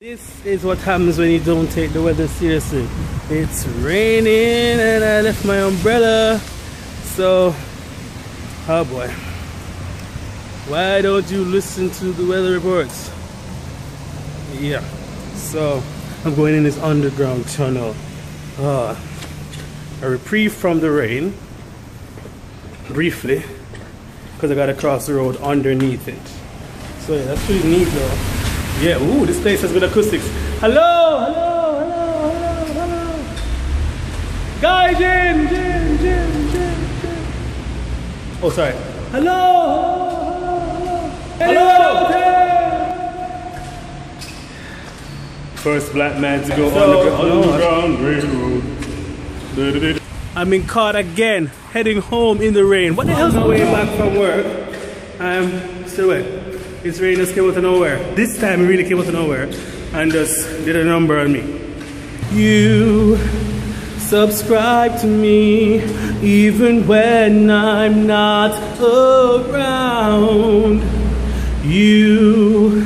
This is what happens when you don't take the weather seriously. It's raining and I left my umbrella. So, oh boy. Why don't you listen to the weather reports? Yeah. So, I'm going in this underground tunnel. A reprieve from the rain. Briefly. Because I gotta cross the road underneath it. So yeah, that's pretty neat though. Yeah, ooh, this place has good acoustics. Hello, hello, hello, hello, hello. Gaijin, Jin. Oh, sorry. Hello, hello, hello. First black man to go underground railroad. I'm in car again, heading home in the rain. What the hell's the way back from work? I'm still wet. This rain just came out of nowhere. This time it really came out of nowhere and just did a number on me. You subscribe to me even when I'm not around. You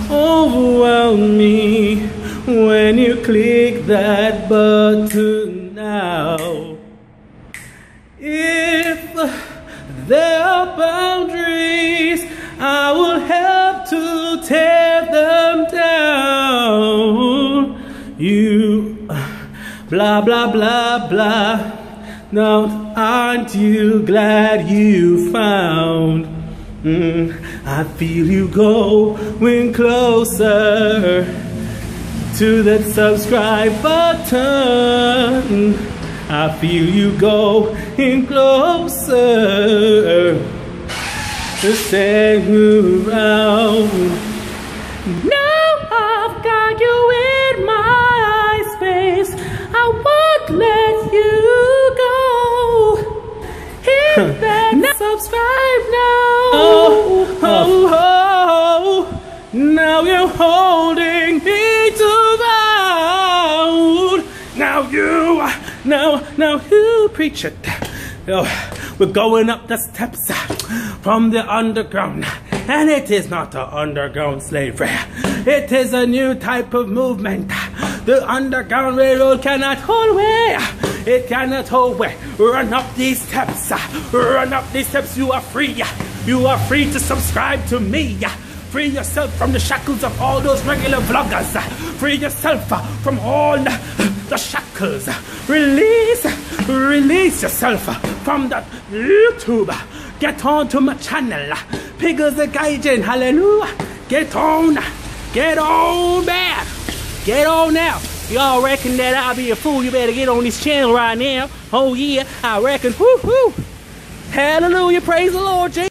overwhelm me when you click that button now. If there are boundaries, I will help to tear them down. You blah blah blah blah. Now aren't you glad you found? I feel you going closer to that subscribe button. I feel you going closer to stay around. Now I've got you in my space. I won't let you go. Hit that subscribe now. Oh. Now you're holding me to round. Now you preach it. We're going up the steps from the underground, and it is not an underground slavery. It is a new type of movement. The Underground Railroad cannot hold way. It cannot hold way. Run up these steps. Run up these steps. You are free. You are free to subscribe to me. Free yourself from the shackles of all those regular vloggers. Free yourself from all the shackles. Release yourself from that YouTube. Get on to my channel, PigglesDiGaijin. Hallelujah. Get on back. Get on now. Y'all reckon that I'll be a fool? You better get on this channel right now. Oh yeah, I reckon. Woo. Hallelujah. Praise the Lord, Jesus.